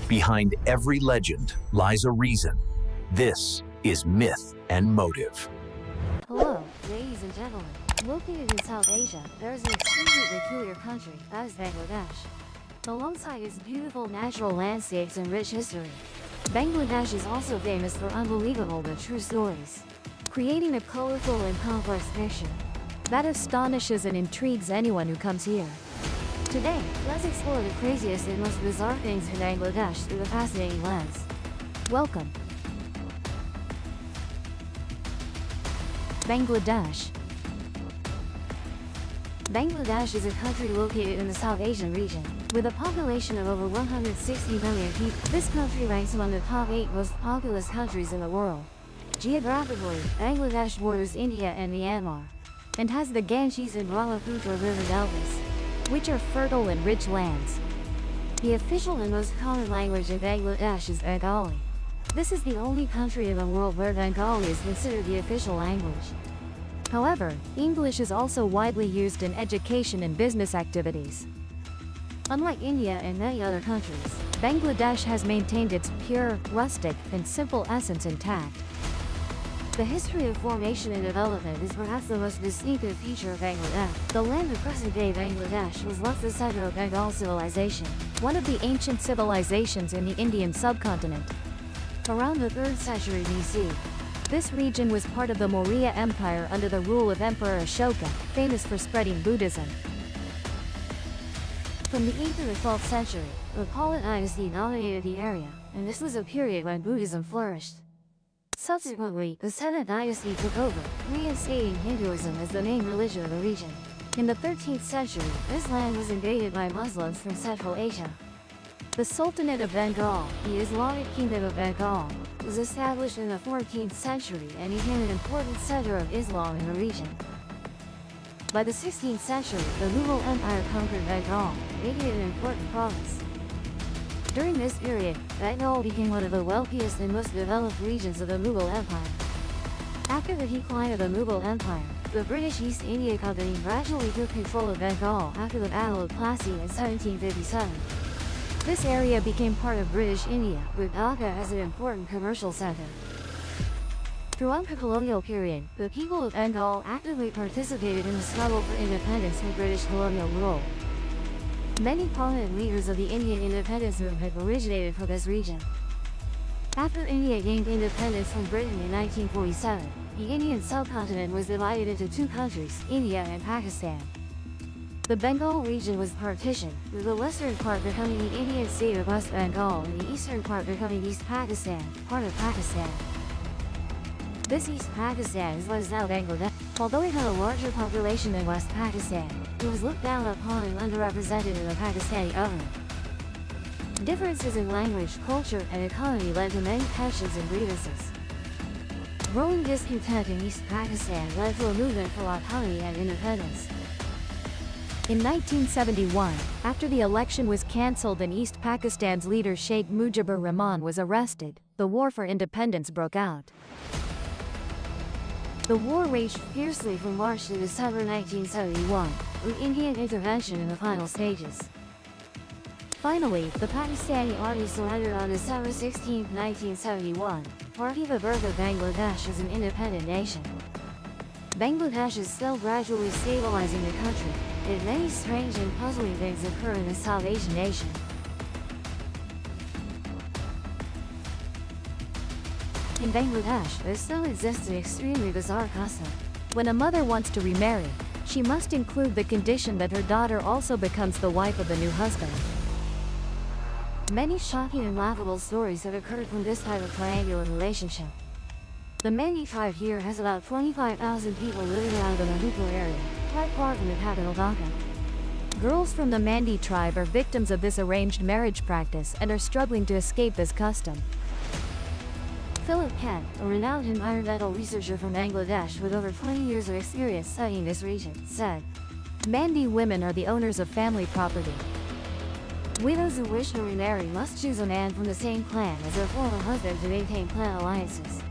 Behind every legend lies a reason. This is Myth and Motive. Hello, ladies and gentlemen. Located in South Asia, there is an extremely peculiar country, that is Bangladesh. Alongside its beautiful natural landscapes and rich history, Bangladesh is also famous for unbelievable but true stories, creating a colorful and complex picture that astonishes and intrigues anyone who comes here. Today, let's explore the craziest and most bizarre things in Bangladesh through a fascinating lens. Welcome. Bangladesh. Bangladesh is a country located in the South Asian region. With a population of over 160 million people, this country ranks among the top 8 most populous countries in the world. Geographically, Bangladesh borders India and Myanmar, and has the Ganges and Brahmaputra river deltas, which are fertile and rich lands. The official and most common language in Bangladesh is Bengali. This is the only country in the world where Bengali is considered the official language. However, English is also widely used in education and business activities. Unlike India and many other countries, Bangladesh has maintained its pure, rustic, and simple essence intact. The history of formation and development is perhaps the most distinctive feature of Bangladesh. The land of present-day Bangladesh was once the center of Bengal civilization, one of the ancient civilizations in the Indian subcontinent. Around the 3rd century BC, this region was part of the Maurya Empire under the rule of Emperor Ashoka, famous for spreading Buddhism. From the 8th to the 12th century, the Pala dynasty dominated the area, and this was a period when Buddhism flourished. Subsequently, the 7th dynasty took over, reinstating Hinduism as the main religion of the region. In the 13th century, this land was invaded by Muslims from Central Asia. The Sultanate of Bengal, the Islamic Kingdom of Bengal, was established in the 14th century and became an important center of Islam in the region. By the 16th century, the Mughal Empire conquered Bengal, making it an important province. During this period, Bengal became one of the wealthiest and most developed regions of the Mughal Empire. After the decline of the Mughal Empire, the British East India Company gradually took control of Bengal after the Battle of Plassey in 1757. This area became part of British India, with Dhaka as an important commercial center. Throughout the colonial period, the people of Bengal actively participated in the struggle for independence from British colonial rule. Many prominent leaders of the Indian independence movement originated from this region. After India gained independence from Britain in 1947, the Indian subcontinent was divided into 2 countries, India and Pakistan. The Bengal region was partitioned, with the western part becoming the Indian state of West Bengal and the eastern part becoming East Pakistan, part of Pakistan. This East Pakistan is what is now Bangladesh. Although it had a larger population than West Pakistan, it was looked down upon and underrepresented in the Pakistani government. Differences in language, culture, and economy led to many tensions and grievances. Growing discontent in East Pakistan led to a movement for autonomy and independence. In 1971, after the election was cancelled and East Pakistan's leader Sheikh Mujibur Rahman was arrested, the war for independence broke out. The war raged fiercely from March to December 1971, with Indian intervention in the final stages. Finally, the Pakistani army surrendered on December 16, 1971, marking the birth of Bangladesh as an independent nation. Bangladesh is still gradually stabilizing the country, and many strange and puzzling things occur in the South Asian nation. In Bangladesh, there still exists an extremely bizarre custom. When a mother wants to remarry, she must include the condition that her daughter also becomes the wife of the new husband. Many shocking and laughable stories have occurred from this type of triangular relationship. The Mandi tribe here has about 25,000 people living around the Manuku area, quite far from the capital Dhaka. Girls from the Mandi tribe are victims of this arranged marriage practice and are struggling to escape this custom. Philip Kent, a renowned environmental researcher from Bangladesh with over 20 years of experience studying this region, said, "Mandi women are the owners of family property. Widows who wish to remarry must choose a man from the same clan as their former husband to maintain clan alliances.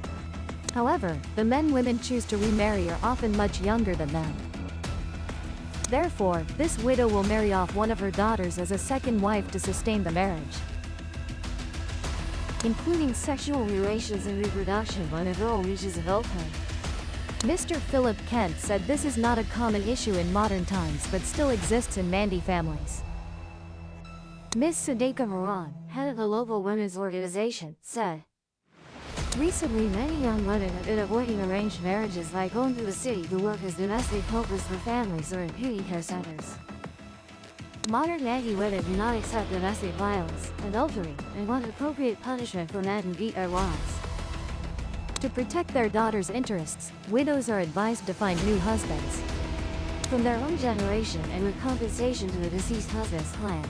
However, the men women choose to remarry are often much younger than them. Therefore, this widow will marry off one of her daughters as a second wife to sustain the marriage. including sexual relations and reproduction when a girl reaches adulthood. Mr. Philip Kent said this is not a common issue in modern times but still exists in Mandi families. Ms. Sadeka Moran, head of the local women's organization, said, "Recently, many young women have been avoiding arranged marriages by going to the city to work as domestic helpers for families or in beauty care centers. Modern Mandi women do not accept domestic violence, adultery, and want appropriate punishment for men who beat their wives. To protect their daughters' interests, widows are advised to find new husbands from their own generation and with compensation to the deceased husband's clan."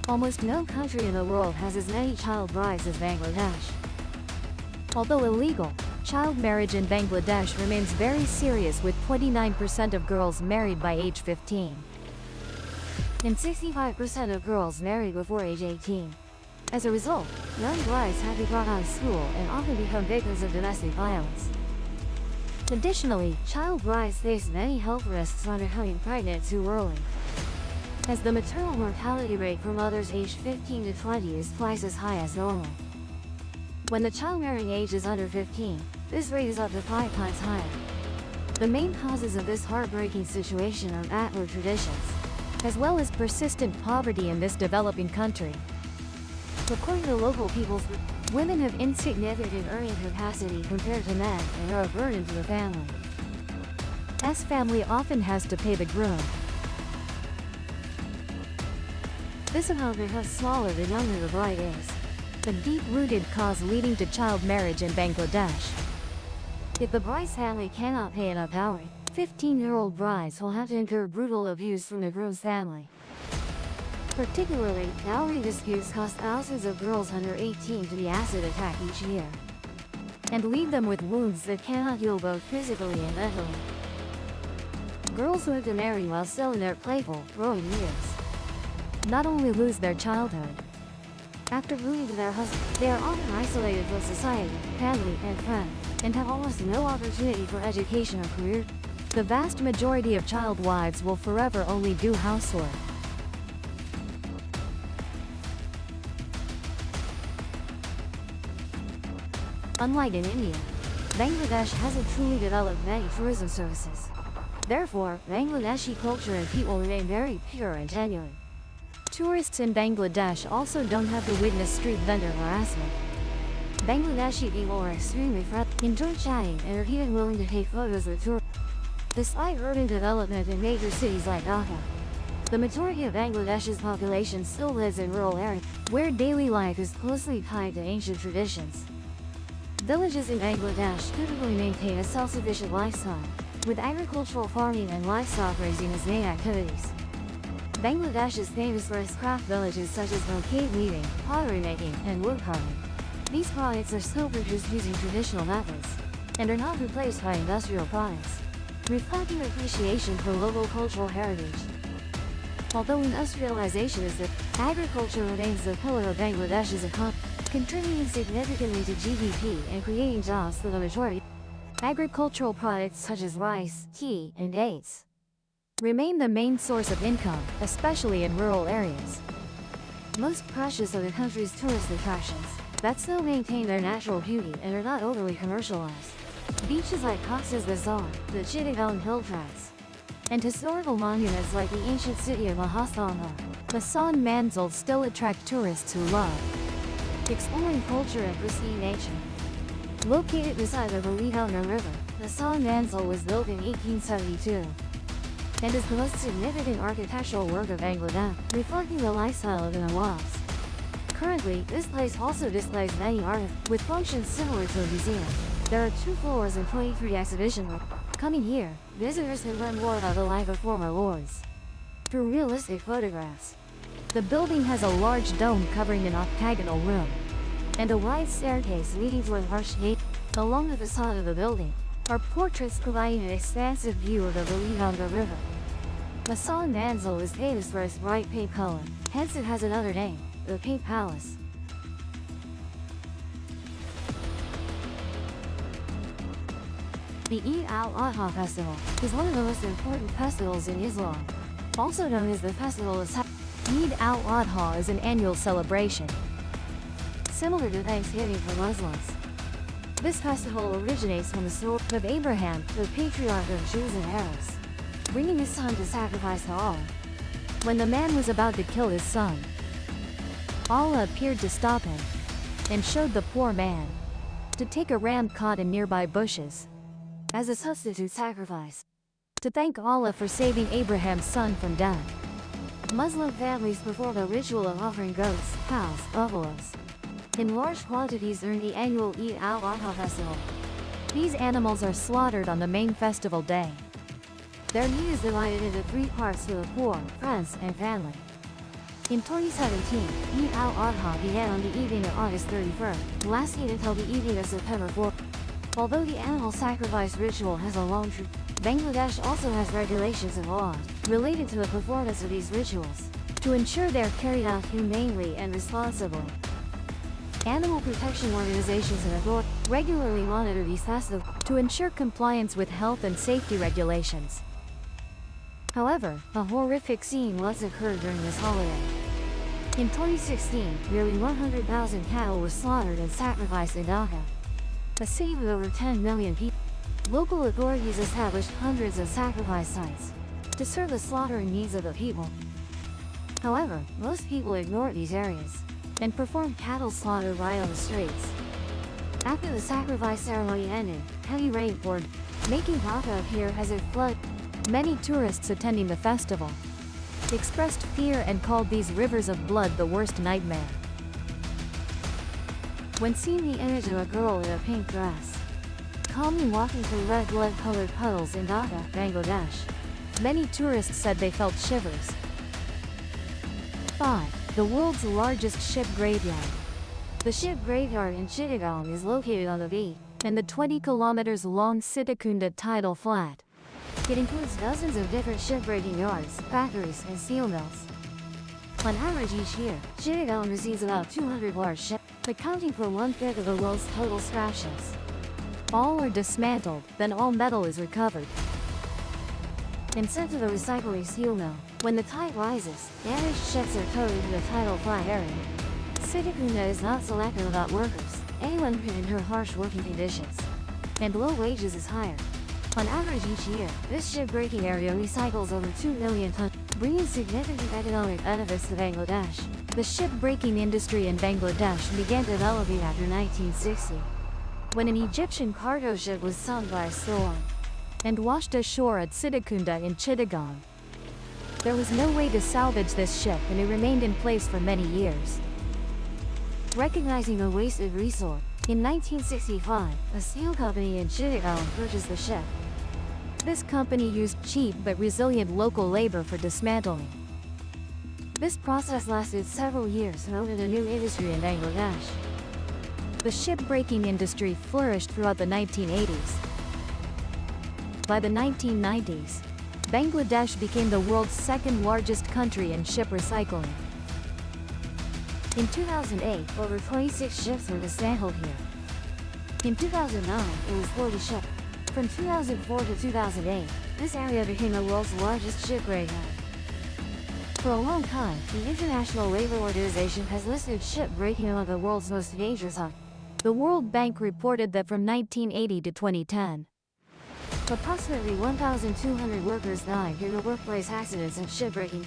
Almost no country in the world has as many child brides as Bangladesh. Although illegal, child marriage in Bangladesh remains very serious, with 29% of girls married by age 15. And 65% of girls married before age 18. As a result, young brides have to drop out of school and often become victims of domestic violence. Additionally, child brides face many health risks when becoming pregnant too early, as the maternal mortality rate for mothers aged 15 to 20 is twice as high as normal. When the childbearing age is under 15, this rate is up to 5 times higher. The main causes of this heartbreaking situation are backward traditions, as well as persistent poverty in this developing country. According to local peoples, women have insignificant earning capacity compared to men and are a burden to the family, as family often has to pay the groom. This amount becomes smaller the younger the bride is, a deep-rooted cause leading to child marriage in Bangladesh. If the bride's family cannot pay enough dowry, 15-year-old brides will have to incur brutal abuse from the groom's family. Particularly, dowry disputes cost thousands of girls under 18 to be acid attacked each year, and leave them with wounds that cannot heal both physically and mentally. Girls who have to marry while still in their playful, growing years not only lose their childhood. After moving to their husband, they are often isolated from society, family, and friends, and have almost no opportunity for education or career. The vast majority of child wives will forever only do housework. Unlike in India, Bangladesh hasn't truly developed many tourism services. Therefore, Bangladeshi culture and people remain very pure and genuine. Tourists in Bangladesh also don't have to witness street vendor harassment. Bangladeshi people are extremely friendly, enjoy chatting, and are even willing to take photos with tourists. Despite urban development in major cities like Dhaka, the majority of Bangladesh's population still lives in rural areas, where daily life is closely tied to ancient traditions. Villages in Bangladesh typically maintain a self-sufficient lifestyle, with agricultural farming and livestock raising as main activities. Bangladesh is famous for its craft villages such as brocade weaving, pottery making, and wood carving. These products are still produced using traditional methods, and are not replaced by industrial products, reflecting appreciation for local cultural heritage. Although industrialization is the, agriculture remains the pillar of Bangladesh's economy, contributing significantly to GDP and creating jobs for the majority. Agricultural products such as rice, tea, and dates remain the main source of income, especially in rural areas. Most precious are the country's tourist attractions that still maintain their natural beauty and are not overly commercialized. Beaches like Cox's Bazar, the Chittagong Hill Tracts, and historical monuments like the ancient city of Mahastanga, Basan Manzil still attract tourists who love exploring culture and pristine nature. Located beside the Balihanga River, Basan Manzil was built in 1872 and is the most significant architectural work of Bangladesh, reflecting the lifestyle of the Nawabs. Currently, this place also displays many artifacts with functions similar to a museum. There are 2 floors and 23 exhibition rooms. Coming here, visitors can learn more about the life of former lords through realistic photographs. The building has a large dome covering an octagonal room, and a wide staircase leading to an arched gate. Along the facade of the building are portraits providing an expansive view of the Balihanga River. Basan Manzil is famous for its bright pink color, hence it has another name, the Pink Palace. The Eid al-Adha festival is one of the most important festivals in Islam. also known as the Festival of Eid al-Adha, is an annual celebration, similar to Thanksgiving for Muslims. This festival originates from the story of Abraham, the patriarch of Jews and Arabs, bringing his son to sacrifice to Allah. When the man was about to kill his son, Allah appeared to stop him and showed the poor man to take a ram caught in nearby bushes as a substitute sacrifice, to thank Allah for saving Abraham's son from death. Muslim families perform a ritual of offering goats, cows, buffaloes in large quantities during the annual Eid al-Adha festival. These animals are slaughtered on the main festival day. Their meat is divided into 3 parts to the poor, friends, and family. In 2017, Eid al-Adha began on the evening of August 31st, lasting until the evening of September 4th. Although the animal sacrifice ritual has a long tradition, Bangladesh also has regulations and laws related to the performance of these rituals to ensure they are carried out humanely and responsibly. Animal protection organizations and authorities regularly monitor these festivals to ensure compliance with health and safety regulations. However, a horrific scene once occurred during this holiday. In 2016, nearly 100,000 cattle were slaughtered and sacrificed in Dhaka, a city with over 10 million people. Local authorities established hundreds of sacrifice sites to serve the slaughtering needs of the people. However, most people ignored these areas and performed cattle slaughter right on the streets. After the sacrifice ceremony ended, heavy rain poured, making Dhaka appear as if flooded. Many tourists attending the festival expressed fear and called these rivers of blood the worst nightmare. When seeing the image of a girl in a pink dress calmly walking through red blood-colored puddles in Dhaka, Bangladesh, many tourists said they felt shivers. 5. The world's largest ship graveyard. The ship graveyard in Chittagong is located on the beach and the 20 kilometers long Sitakunda tidal flat. It includes dozens of different shipbreaking yards, factories, and steel mills. On average each year, Chittagong receives about 200 large ships, accounting for 1/5 of the world's total scrap ships. All are dismantled, then all metal is recovered and sent to the recycling steel mill. When the tide rises, damaged ships are towed into the tidal flat area. Sitakunda is not selective about workers. Anyone who can endure harsh working conditions and low wages is hired. On average each year, this ship-breaking area recycles over 2 million tons, bringing significant economic benefits to Bangladesh. The ship-breaking industry in Bangladesh began developing after 1960, when an Egyptian cargo ship was sunk by a storm and washed ashore at Sitakunda in Chittagong. There was no way to salvage this ship and it remained in place for many years. Recognizing the wasted resource, in 1965, a steel company in Chittagong purchased the ship. This company used cheap but resilient local labor for dismantling. This process lasted several years and opened a new industry in Bangladesh. The ship-breaking industry flourished throughout the 1980s. By the 1990s, Bangladesh became the world's second largest country in ship recycling. In 2008, over 26 ships were dismantled here. In 2009, it was 40 ships. From 2004 to 2008, this area became the world's largest ship graveyard. For a long time, the International Labour Organization has listed ship-breaking among the world's most dangerous hubs. The World Bank reported that from 1980 to 2010, approximately 1,200 workers died due to workplace accidents and shipbreaking.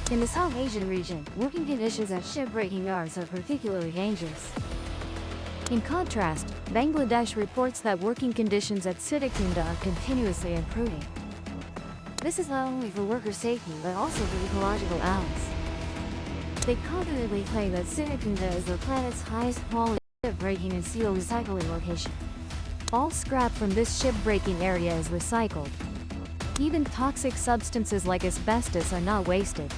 In the South Asian region, working conditions at shipbreaking yards are particularly dangerous. In contrast, Bangladesh reports that working conditions at Sitakunda are continuously improving. This is not only for worker safety but also for ecological balance. They confidently claim that Sitakunda is the planet's highest quality ship-breaking and steel recycling location. All scrap from this ship-breaking area is recycled. Even toxic substances like asbestos are not wasted.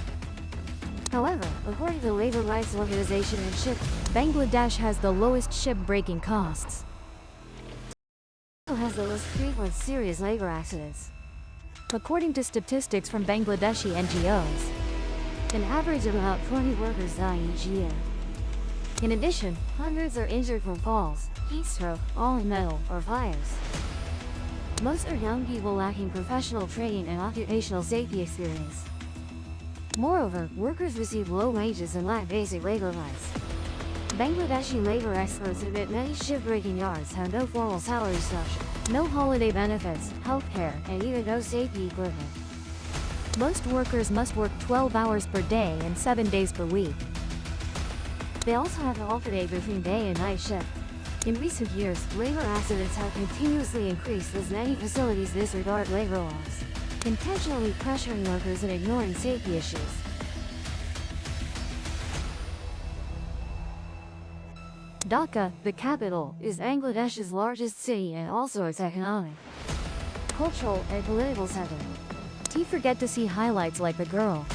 However, according to the Labor Rights Organization and Ship, Bangladesh has the lowest ship-breaking costs. It also has the most frequent serious labor accidents. According to statistics from Bangladeshi NGOs, an average of about 20 workers die each year. In addition, hundreds are injured from falls, heat stroke, falling metal, or fires. Most are young people lacking professional training and occupational safety experience. Moreover, workers receive low wages and lack basic labor rights. Bangladeshi labor experts admit many ship-breaking yards have no formal salary structure, no holiday benefits, healthcare, and even no safety equipment. Most workers must work 12 hours per day and 7 days per week. They also have to alternate between day and night shift. In recent years, labor accidents have continuously increased as many facilities disregard labor laws, intentionally pressuring workers and ignoring safety issues. Dhaka, the capital, is Bangladesh's largest city and also its economic, cultural, and political center. Don't forget to see highlights like the girl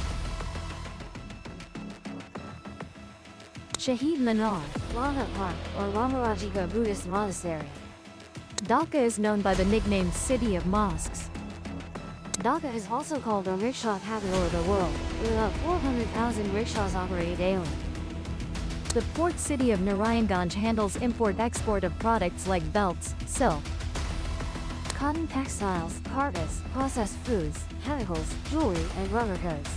Shahid Minar, Lama Park, or Ramarajika Buddhist Monastery. Dhaka is known by the nickname City of Mosques. Dhaka is also called the rickshaw capital of the world, with about 400,000 rickshaws operating daily. The port city of Narayanganj handles import-export of products like belts, silk, cotton textiles, carpets, processed foods, chemicals, jewelry, and rubber goods.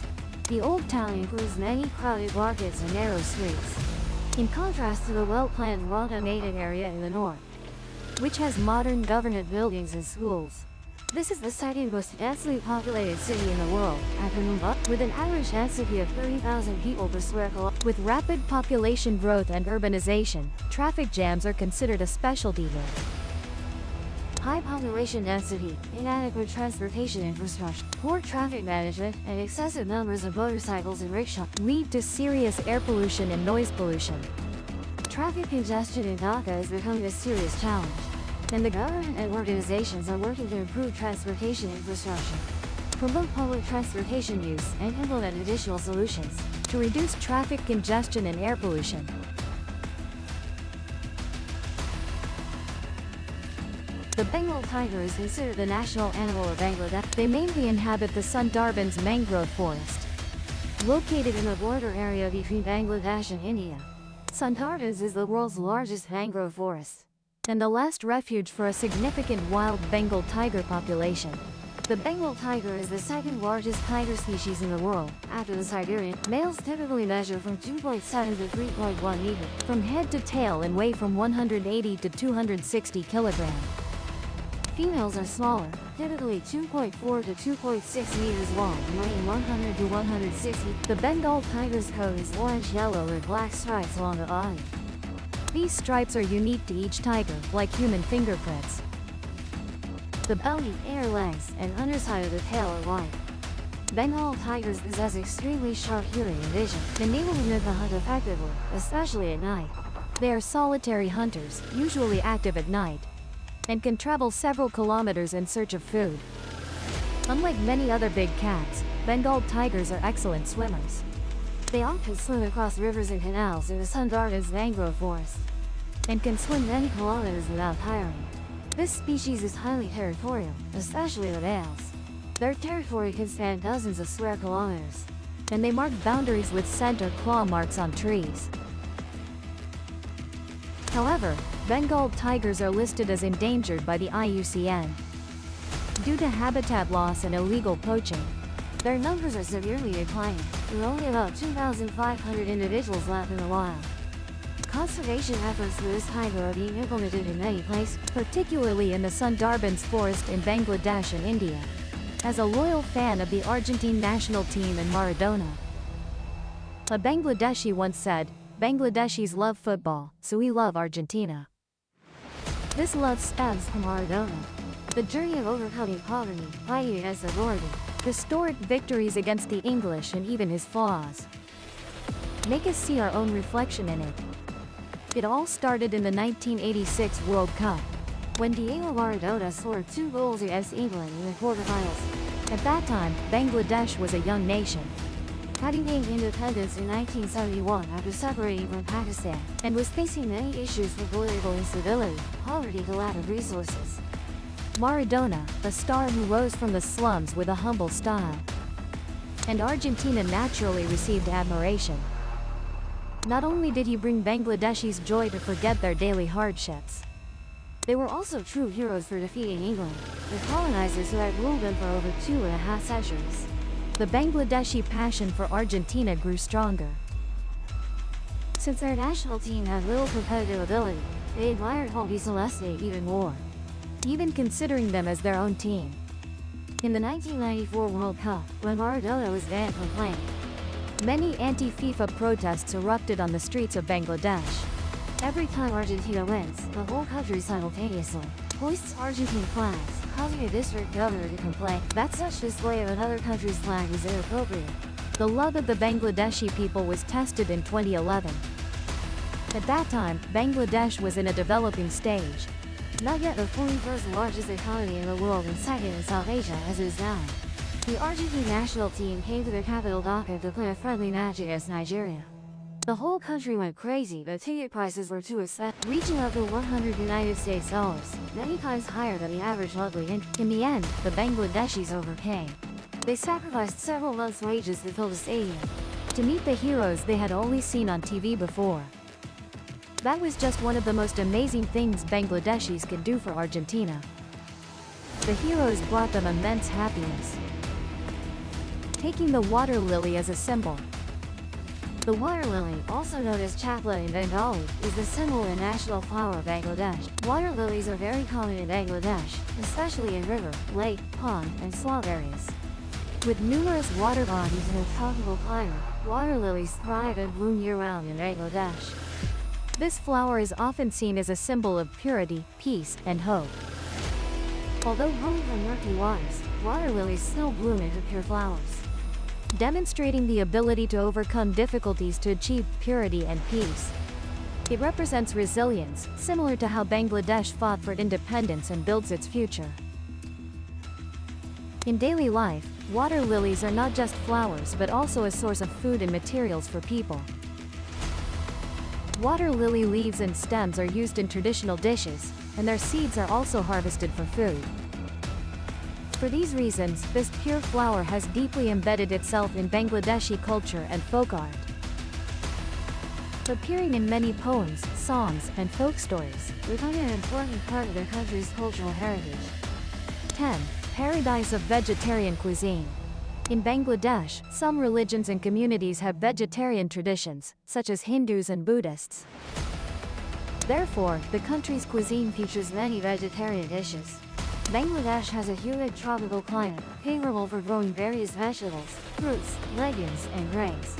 The old town includes many crowded markets and narrow streets, in contrast to the well-planned Rana-native area in the north, which has modern government buildings and schools. This is the second most densely populated city in the world, after Mumbai, with an average density of 30,000 people per square kilometer. With rapid population growth and urbanization, traffic jams are considered a specialty there. High population density, inadequate transportation infrastructure, poor traffic management, and excessive numbers of motorcycles and rickshaws lead to serious air pollution and noise pollution. Traffic congestion in Dhaka is becoming a serious challenge, and the government and organizations are working to improve transportation infrastructure, promote public transportation use, and implement additional solutions to reduce traffic congestion and air pollution. The Bengal tiger is considered the national animal of Bangladesh. They mainly inhabit the Sundarbans mangrove forest, located in the border area between Bangladesh and India. Sundarbans is the world's largest mangrove forest, and the last refuge for a significant wild Bengal tiger population. The Bengal tiger is the second largest tiger species in the world, after the Siberian. Males typically measure from 2.7 to 3.1 meters, from head to tail, and weigh from 180 to 260 kilograms. Females are smaller, typically 2.4 to 2.6 meters long, weighing 100 to 160. The Bengal tiger's coat is orange-yellow with black stripes along the body. These stripes are unique to each tiger, like human fingerprints. The belly, inner legs, and underside of the tail are white. Bengal tigers possess extremely sharp hearing and vision, enabling them to hunt effectively, especially at night. They are solitary hunters, usually active at night, and can travel several kilometers in search of food. Unlike many other big cats, Bengal tigers are excellent swimmers. They often swim across rivers and canals in the Sundarbans mangrove forest, and can swim many kilometers without tiring. This species is highly territorial, especially the males. Their territory can span dozens of square kilometers, and they mark boundaries with scent or claw marks on trees. However, Bengal tigers are listed as endangered by the IUCN due to habitat loss and illegal poaching. Their numbers are severely declining, with only about 2,500 individuals left in the wild. Conservation efforts for this tiger are being implemented in many places, particularly in the Sundarbans forest in Bangladesh and India. As a loyal fan of the Argentine national team and Maradona, a Bangladeshi once said, "Bangladeshis love football, so we love Argentina." This love stems from Maradona. The journey of overcoming poverty, fighting against authority, historic victories against the English, and even his flaws make us see our own reflection in it. It all started in the 1986 World Cup, when Diego Maradona scored 2 goals against England in the quarterfinals. At that time, Bangladesh was a young nation, having gained independence in 1971 after separating from Pakistan, and was facing many issues from political instability, poverty, to lack of resources. Maradona, a star who rose from the slums with a humble style, and Argentina naturally received admiration. Not only did he bring Bangladeshis joy to forget their daily hardships, they were also true heroes for defeating England, the colonizers who had ruled them for over 2.5 centuries. the Bangladeshi passion for Argentina grew stronger. Since their national team had little competitive ability, they admired Hockey Celeste even more, even considering them as their own team. In the 1994 World Cup, when Maradona was banned from playing, many anti-FIFA protests erupted on the streets of Bangladesh. Every time Argentina wins, the whole country simultaneously hoists Argentine flags, causing a district governor to complain that such display of another country's flag was inappropriate. The love of the Bangladeshi people was tested in 2011. At that time, Bangladesh was in a developing stage, not yet the 41st largest economy in the world and second in South Asia as it is now. The Argentine national team came to the capital Dhaka to play a friendly match against Nigeria. The whole country went crazy, but ticket prices were too expensive, reaching up to $100 US, many times higher than the average monthly income. In the end, the Bangladeshis overcame. They sacrificed several months' wages to fill the stadium to meet the heroes they had only seen on TV before. That was just one of the most amazing things Bangladeshis could do for Argentina. The heroes brought them immense happiness. Taking the water lily as a symbol. The water lily, also known as chapla in Bengali, is the symbol and national flower of Bangladesh. Water lilies are very common in Bangladesh, especially in river, lake, pond, and swamp areas. With numerous water bodies in a tropical climate, water lilies thrive and bloom year-round in Bangladesh. This flower is often seen as a symbol of purity, peace, and hope. Although grown from murky waters, water lilies still bloom into pure flowers, demonstrating the ability to overcome difficulties to achieve purity and peace. It represents resilience, similar to how Bangladesh fought for independence and builds its future. In daily life, water lilies are not just flowers but also a source of food and materials for people. Water lily leaves and stems are used in traditional dishes, and their seeds are also harvested for food. For these reasons, this pure flower has deeply embedded itself in Bangladeshi culture and folk art, appearing in many poems, songs, and folk stories, becoming an important part of their country's cultural heritage. 10. Paradise of vegetarian cuisine. In Bangladesh, some religions and communities have vegetarian traditions, such as Hindus and Buddhists. Therefore, the country's cuisine features many vegetarian dishes. Bangladesh has a humid tropical climate, favorable for growing various vegetables, fruits, legumes, and grains.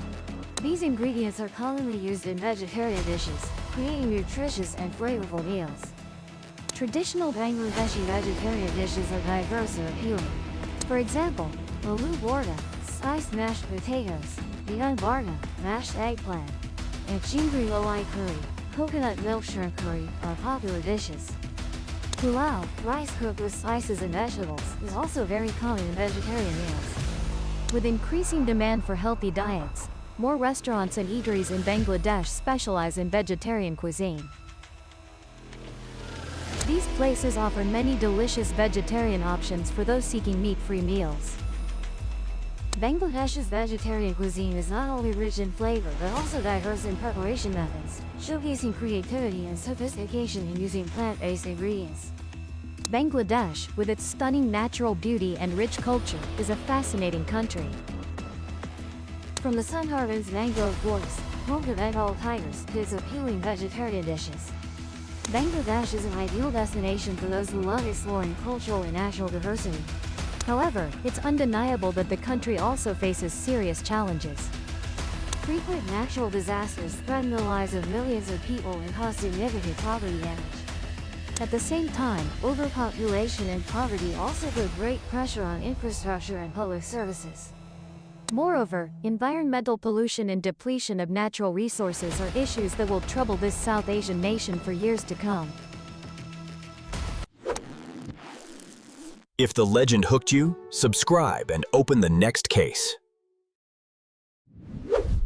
These ingredients are commonly used in vegetarian dishes, creating nutritious and flavorful meals. Traditional Bangladeshi vegetarian dishes are diverse and appealing. For example, aloo borda, spiced mashed potatoes, bigan barna, mashed eggplant, and chingri lalai curry, coconut milk shrimp curry, are popular dishes. Pulao, rice cooked with spices and vegetables, is also very common in vegetarian meals. With increasing demand for healthy diets, more restaurants and eateries in Bangladesh specialize in vegetarian cuisine. These places offer many delicious vegetarian options for those seeking meat-free meals. Bangladesh's vegetarian cuisine is not only rich in flavor but also diverse in preparation methods, showcasing creativity and sophistication in using plant-based ingredients. Bangladesh, with its stunning natural beauty and rich culture, is a fascinating country. From the Sundarbans mangrove forests, home to Bengal tigers, to its appealing vegetarian dishes, Bangladesh is an ideal destination for those who love exploring cultural and natural diversity. However, it's undeniable that the country also faces serious challenges. Frequent natural disasters threaten the lives of millions of people and cause significant property damage. At the same time, overpopulation and poverty also put great pressure on infrastructure and public services. Moreover, environmental pollution and depletion of natural resources are issues that will trouble this South Asian nation for years to come. If the legend hooked you, subscribe and open the next case.